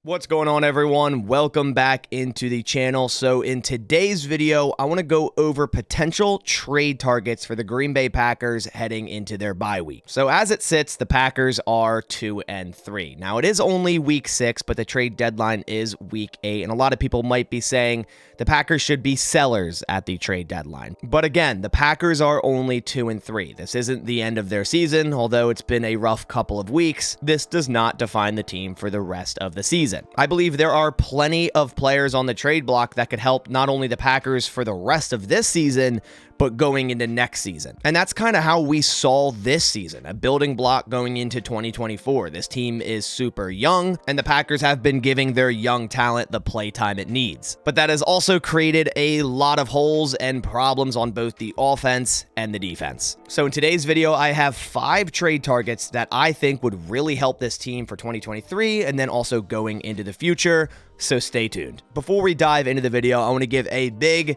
What's going on, everyone? Welcome back into the channel. So in today's video, I want to go over potential trade targets for the Green Bay Packers heading into their bye week. So as it sits, the Packers are 2-3. Now it is only week 6, but the trade deadline is week 8. And a lot of people might be saying the Packers should be sellers at the trade deadline. But again, the Packers are only 2-3. This isn't the end of their season. Although it's been a rough couple of weeks, this does not define the team for the rest of the season. I believe there are plenty of players on the trade block that could help not only the Packers for the rest of this season, but going into next season. And that's kind of how we saw this season, a building block going into 2024. This team is super young, and the Packers have been giving their young talent the playtime it needs. But that has also created a lot of holes and problems on both the offense and the defense. So in today's video, I have 5 trade targets that I think would really help this team for 2023 and then also going into the future. So stay tuned. Before we dive into the video, I want to give a big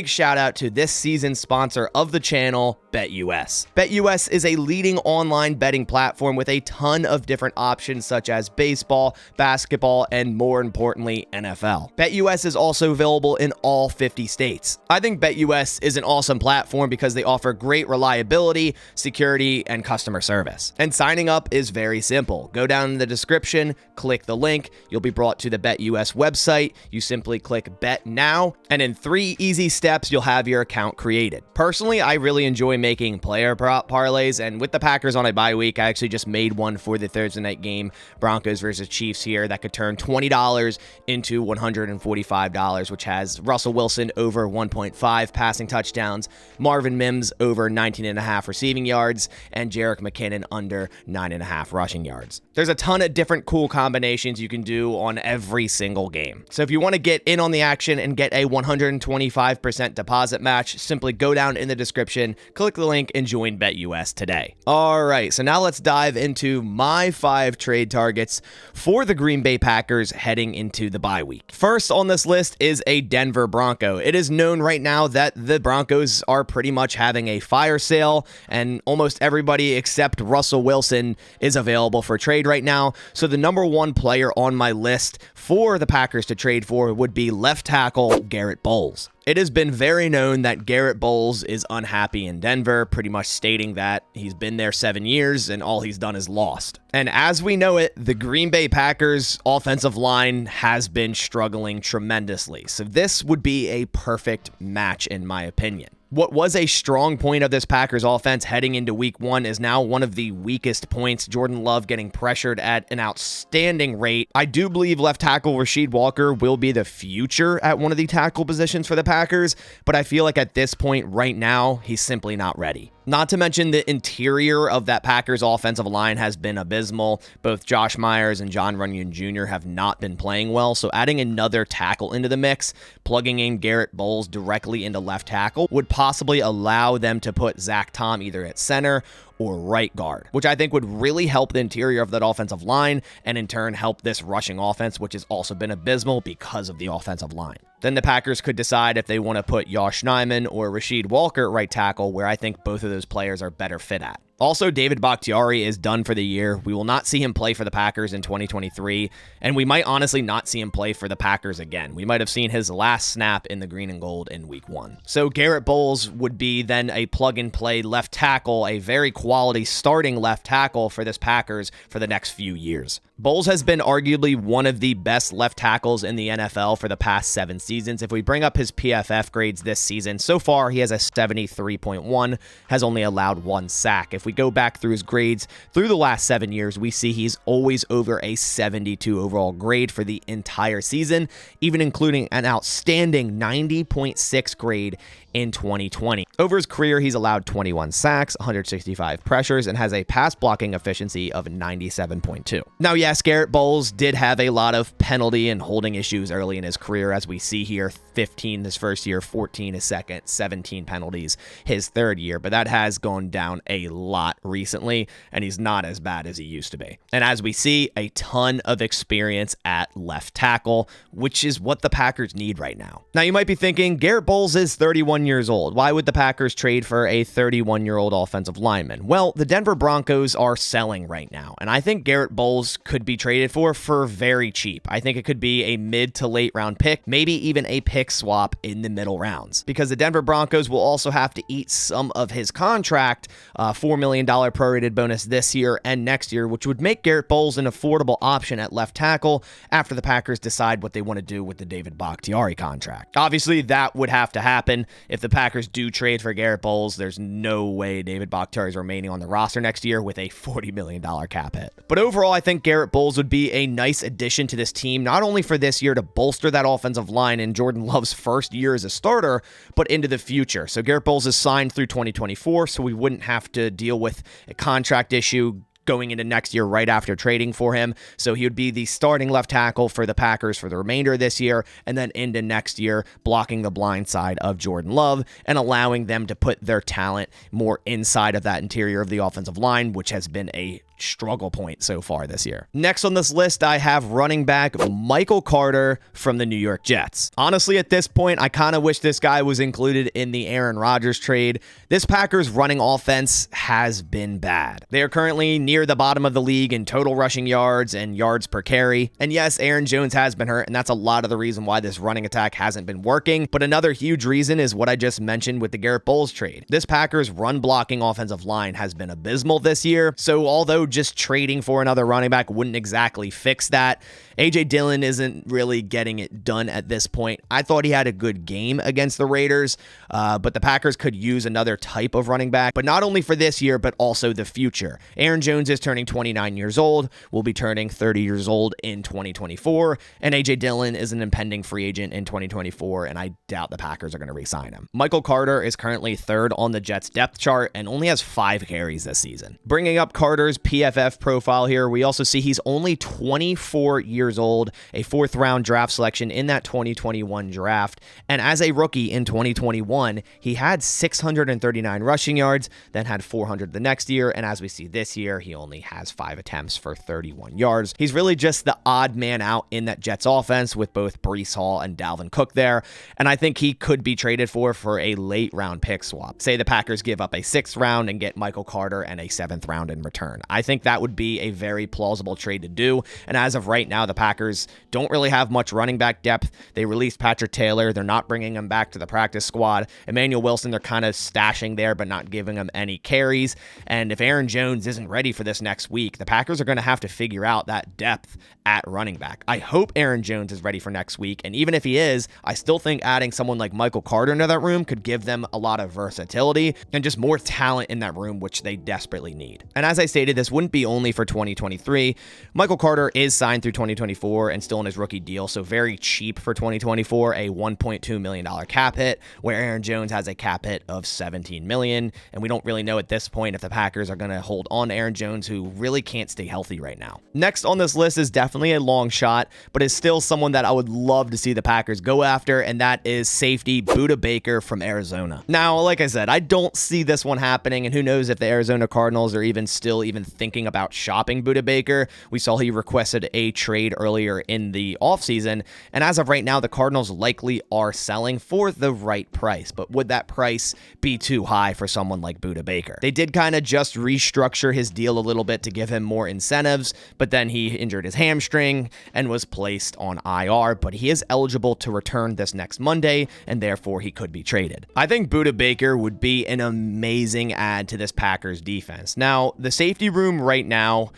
shout out to this season's sponsor of the channel, BetUS. BetUS is a leading online betting platform with a ton of different options such as baseball, basketball, and more importantly, NFL. BetUS is also available in all 50 states. I think BetUS is an awesome platform because they offer great reliability, security, and customer service. And signing up is very simple. Go down in the description, click the link, you'll be brought to the BetUS website. You simply click Bet Now, and in 3 easy steps, you'll have your account created. Personally, I really enjoy making player prop parlays, and with the Packers on a bye week, I actually just made one for the Thursday night game, Broncos versus Chiefs here, that could turn $20 into $145, which has Russell Wilson over 1.5 passing touchdowns, Marvin Mims over 19.5 receiving yards, and Jerick McKinnon under 9.5 rushing yards. There's a ton of different cool combinations you can do on every single game. So if you want to get in on the action and get a 125% deposit match, simply go down in the description, click the link, and join BetUS today. All right, so now let's dive into my 5 trade targets for the Green Bay Packers heading into the bye week. First on this list is a Denver Bronco. It is known right now that the Broncos are pretty much having a fire sale, and almost everybody except Russell Wilson is available for trade right now. So the number 1 player on my list for the Packers to trade for would be left tackle Garrett Bowles. It has been very known that Garrett Bowles is unhappy in Denver, pretty much stating that he's been there 7 years and all he's done is lost. And as we know it, the Green Bay Packers offensive line has been struggling tremendously. So this would be a perfect match in my opinion. What was a strong point of this Packers offense heading into week 1 is now one of the weakest points. Jordan Love getting pressured at an outstanding rate. I do believe left tackle Rasheed Walker will be the future at one of the tackle positions for the Packers, but I feel like at this point right now, he's simply not ready. Not to mention the interior of that Packers offensive line has been abysmal. Both Josh Myers and John Runyon Jr. have not been playing well, so adding another tackle into the mix, plugging in Garrett Bowles directly into left tackle, would possibly allow them to put Zach Tom either at center or right guard, which I think would really help the interior of that offensive line and in turn help this rushing offense, which has also been abysmal because of the offensive line. Then the Packers could decide if they want to put Josh Nijman or Rasheed Walker at right tackle, where I think both of those players are better fit at. Also, David Bakhtiari is done for the year. We will not see him play for the Packers in 2023, and we might honestly not see him play for the Packers again. We might have seen his last snap in the green and gold in week 1. So Garrett Bowles would be then a plug-and-play left tackle, a very quality starting left tackle for this Packers for the next few years. Bowles has been arguably one of the best left tackles in the NFL for the past 7 seasons. If we bring up his PFF grades this season, so far he has a 73.1, has only allowed 1 sack. If we go back through his grades through the last 7 years, we see he's always over a 72 overall grade for the entire season, even including an outstanding 90.6 grade in 2020. Over his career, he's allowed 21 sacks, 165 pressures, and has a pass blocking efficiency of 97.2. Now, yes, Garrett Bowles did have a lot of penalty and holding issues early in his career, as we see here, 15 his first year, 14 his second, 17 penalties his third year, but that has gone down a lot recently, and he's not as bad as he used to be. And as we see, a ton of experience at left tackle, which is what the Packers need right now. Now, you might be thinking, Garrett Bowles is 31 years old. Why would the Packers trade for a 31-year-old offensive lineman? Well, the Denver Broncos are selling right now, and I think Garrett Bowles could be traded for very cheap. I think it could be a mid to late round pick, maybe even a pick swap in the middle rounds, because the Denver Broncos will also have to eat some of his contract, $4 million prorated bonus this year and next year, which would make Garrett Bowles an affordable option at left tackle after the Packers decide what they want to do with the David Bakhtiari contract. Obviously, that would have to happen. If the Packers do trade for Garrett Bowles, there's no way David Bakhtiari is remaining on the roster next year with a $40 million cap hit. But overall, I think Garrett Bowles would be a nice addition to this team, not only for this year to bolster that offensive line in Jordan Love's first year as a starter, but into the future. So Garrett Bowles is signed through 2024, so we wouldn't have to deal with a contract issue going into next year right after trading for him. So he would be the starting left tackle for the Packers for the remainder of this year, and then into next year, blocking the blind side of Jordan Love and allowing them to put their talent more inside of that interior of the offensive line, which has been a struggle point so far this year. Next on this list, I have running back Michael Carter from the New York Jets. Honestly, at this point, I kind of wish this guy was included in the Aaron Rodgers trade. This Packers running offense has been bad. They are currently near the bottom of the league in total rushing yards and yards per carry. And yes, Aaron Jones has been hurt, and that's a lot of the reason why this running attack hasn't been working. But another huge reason is what I just mentioned with the Garrett Bowles trade. This Packers run blocking offensive line has been abysmal this year. So although just trading for another running back wouldn't exactly fix that, A.J. Dillon isn't really getting it done at this point. I thought he had a good game against the Raiders, but the Packers could use another type of running back, but not only for this year, but also the future. Aaron Jones is turning 29 years old, will be turning 30 years old in 2024, and A.J. Dillon is an impending free agent in 2024, and I doubt the Packers are going to re-sign him. Michael Carter is currently third on the Jets depth chart and only has 5 carries this season. Bringing up Carter's PFF profile here, we also see he's only 24 years old, a 4th round draft selection in that 2021 draft. And as a rookie in 2021, he had 639 rushing yards, then had 400 the next year. And as we see this year, he only has 5 attempts for 31 yards. He's really just the odd man out in that Jets offense with both Breece Hall and Dalvin Cook there. And I think he could be traded for a late round pick swap. Say the Packers give up a 6th round and get Michael Carter and a 7th round in return. I think that would be a very plausible trade to do. And as of right now, the Packers don't really have much running back depth. They released Patrick Taylor. They're not bringing him back to the practice squad. Emmanuel Wilson, they're kind of stashing there, but not giving him any carries. And if Aaron Jones isn't ready for this next week, the Packers are going to have to figure out that depth at running back. I hope Aaron Jones is ready for next week. And even if he is, I still think adding someone like Michael Carter into that room could give them a lot of versatility and just more talent in that room, which they desperately need. And as I stated, this wouldn't be only for 2023. Michael Carter is signed through 2024 and still in his rookie deal, so very cheap for 2024, a $1.2 million cap hit, where Aaron Jones has a cap hit of $17 million, and we don't really know at this point if the Packers are going to hold on to Aaron Jones, who really can't stay healthy right now. Next on this list is definitely a long shot, but is still someone that I would love to see the Packers go after, and that is safety Budda Baker from Arizona. Now, like I said, I don't see this one happening, and who knows if the Arizona Cardinals are even thinking about shopping Budda Baker. We saw he requested a trade earlier in the offseason, and as of right now, the Cardinals likely are selling for the right price, but would that price be too high for someone like Budda Baker? They did kind of just restructure his deal a little bit to give him more incentives, but then he injured his hamstring and was placed on IR, but he is eligible to return this next Monday, and therefore he could be traded. I think Budda Baker would be an amazing add to this Packers defense. Now, the safety room right now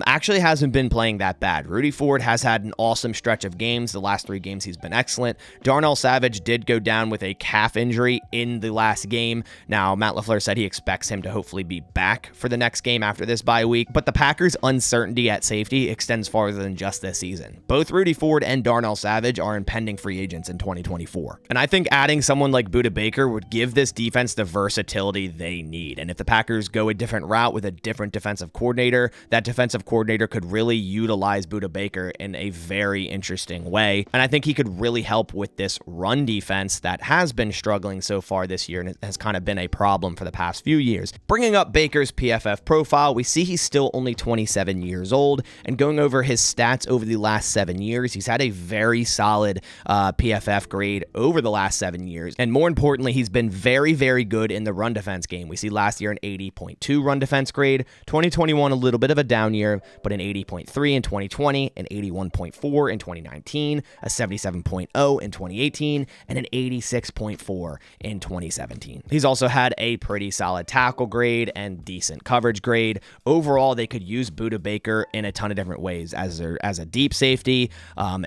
actually hasn't been playing that bad. Rudy Ford has had an awesome stretch of games. The last 3 games he's been excellent. Darnell Savage did go down with a calf injury in the last game. Now, Matt LaFleur said he expects him to hopefully be back for the next game after this bye week, but the Packers' uncertainty at safety extends farther than just this season. Both Rudy Ford and Darnell Savage are impending free agents in 2024. And I think adding someone like Budda Baker would give this defense the versatility they need. And if the Packers go a different route with a different defensive coordinator, that defensive offensive coordinator could really utilize Budda Baker in a very interesting way. And I think he could really help with this run defense that has been struggling so far this year and it has kind of been a problem for the past few years. Bringing up Baker's PFF profile, we see he's still only 27 years old, and going over his stats over the last 7 years, he's had a very solid PFF grade over the last 7 years. And more importantly, he's been very, very good in the run defense game. We see last year an 80.2 run defense grade, 2021 a little bit of a down year, but an 80.3 in 2020, an 81.4 in 2019, a 77.0 in 2018, and an 86.4 in 2017. He's also had a pretty solid tackle grade and decent coverage grade. Overall, they could use Budda Baker in a ton of different ways as a deep safety,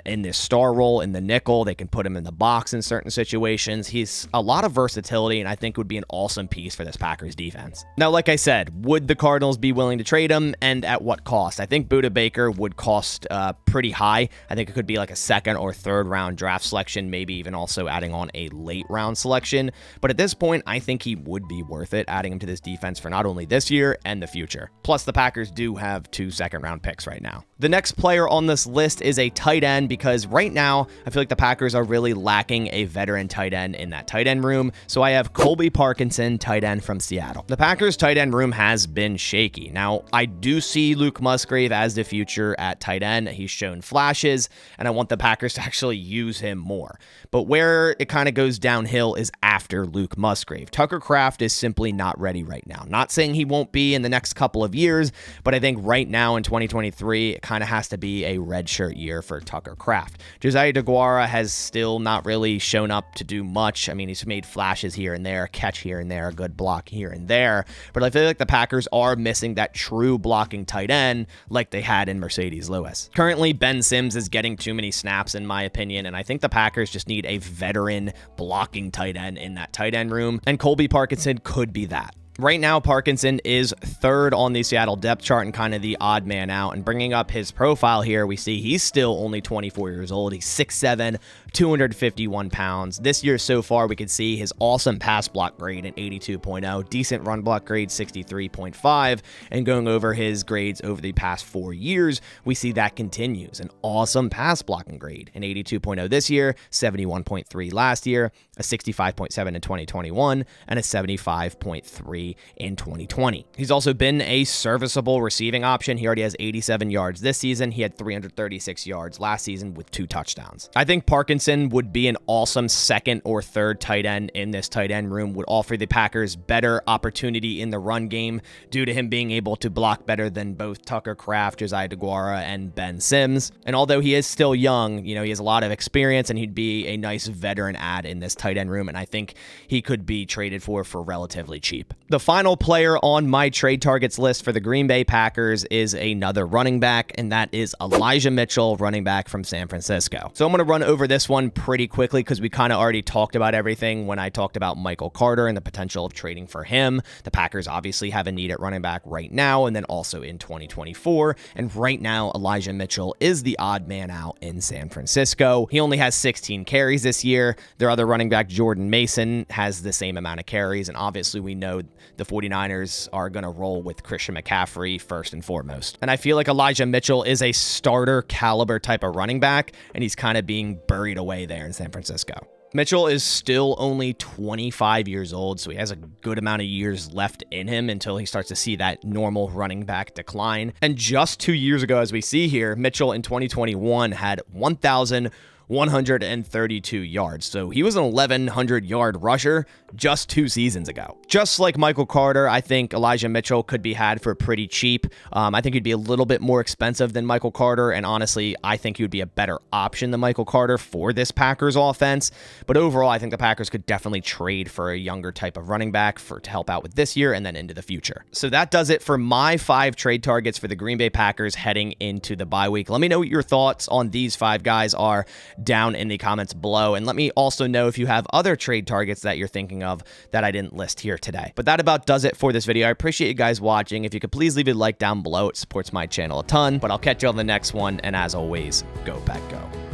in this star role in the nickel. They can put him in the box in certain situations. He's a lot of versatility, and I think would be an awesome piece for this Packers defense. Now, like I said, would the Cardinals be willing to trade him, and at what cost? I think Budda Baker would cost pretty high. I think it could be like a second or third round draft selection, maybe even also adding on a late round selection. But at this point, I think he would be worth it, adding him to this defense for not only this year and the future. Plus, the Packers do have 2 second-round picks right now. The next player on this list is a tight end, because right now, I feel like the Packers are really lacking a veteran tight end in that tight end room. So I have Colby Parkinson, tight end from Seattle. The Packers tight end room has been shaky. Now, I do see Luke Musgrave as the future at tight end. He's shown flashes, and I want the Packers to actually use him more. But where it kind of goes downhill is after Luke Musgrave. Tucker Kraft is simply not ready right now. Not saying he won't be in the next couple of years, but I think right now in 2023, it kind of has to be a redshirt year for Tucker Kraft. Josiah DeGuara has still not really shown up to do much. I mean, he's made flashes here and there, catch here and there, a good block here and there, but I feel like the Packers are missing that true blocking tight end like they had in Mercedes Lewis. Currently, Ben Sims is getting too many snaps in my opinion, and I think the Packers just need a veteran blocking tight end in that tight end room, and Colby Parkinson could be that. Right now, Parkinson is third on the Seattle depth chart and kind of the odd man out. And bringing up his profile here, we see he's still only 24 years old. He's 6'7", 251 pounds. This year so far, we can see his awesome pass block grade an 82.0, decent run block grade 63.5, and going over his grades over the past 4 years, we see that continues. An awesome pass blocking grade, an 82.0 this year, 71.3 last year, a 65.7 in 2021, and a 75.3 in 2020. He's also been a serviceable receiving option. He already has 87 yards this season. He had 336 yards last season with 2 touchdowns. I think Parkinson would be an awesome second or third tight end in this tight end room, would offer the Packers better opportunity in the run game due to him being able to block better than both Tucker Kraft, Josiah DeGuara, and Ben Sims. And although he is still young, he has a lot of experience, and he'd be a nice veteran add in this tight end room, and I think he could be traded for relatively cheap. The final player on my trade targets list for the Green Bay Packers is another running back, and that is Elijah Mitchell, running back from San Francisco. So I'm going to run over this one pretty quickly because we kind of already talked about everything when I talked about Michael Carter and the potential of trading for him. The Packers obviously have a need at running back right now and then also in 2024. And right now, Elijah Mitchell is the odd man out in San Francisco. He only has 16 carries this year. Their other running back, Jordan Mason, has the same amount of carries. And obviously, we know the 49ers are going to roll with Christian McCaffrey first and foremost. And I feel like Elijah Mitchell is a starter caliber type of running back, and he's kind of being buried away there in San Francisco. Mitchell is still only 25 years old, so he has a good amount of years left in him until he starts to see that normal running back decline. And just 2 years ago, as we see here, Mitchell in 2021 had 1,132 yards. So he was an 1,100-yard rusher just 2 seasons ago. Just like Michael Carter, I think Elijah Mitchell could be had for pretty cheap. I think he'd be a little bit more expensive than Michael Carter, and honestly, I think he would be a better option than Michael Carter for this Packers offense. But overall, I think the Packers could definitely trade for a younger type of running back to help out with this year and then into the future. So that does it for my 5 trade targets for the Green Bay Packers heading into the bye week. Let me know what your thoughts on these 5 guys are down in the comments below, and let me also know if you have other trade targets that you're thinking of that I didn't list here today. But that about does it for this video. I appreciate you guys watching. If you could please leave a like down below, it supports my channel a ton. But I'll catch you on the next one, and as always, go Pack Go.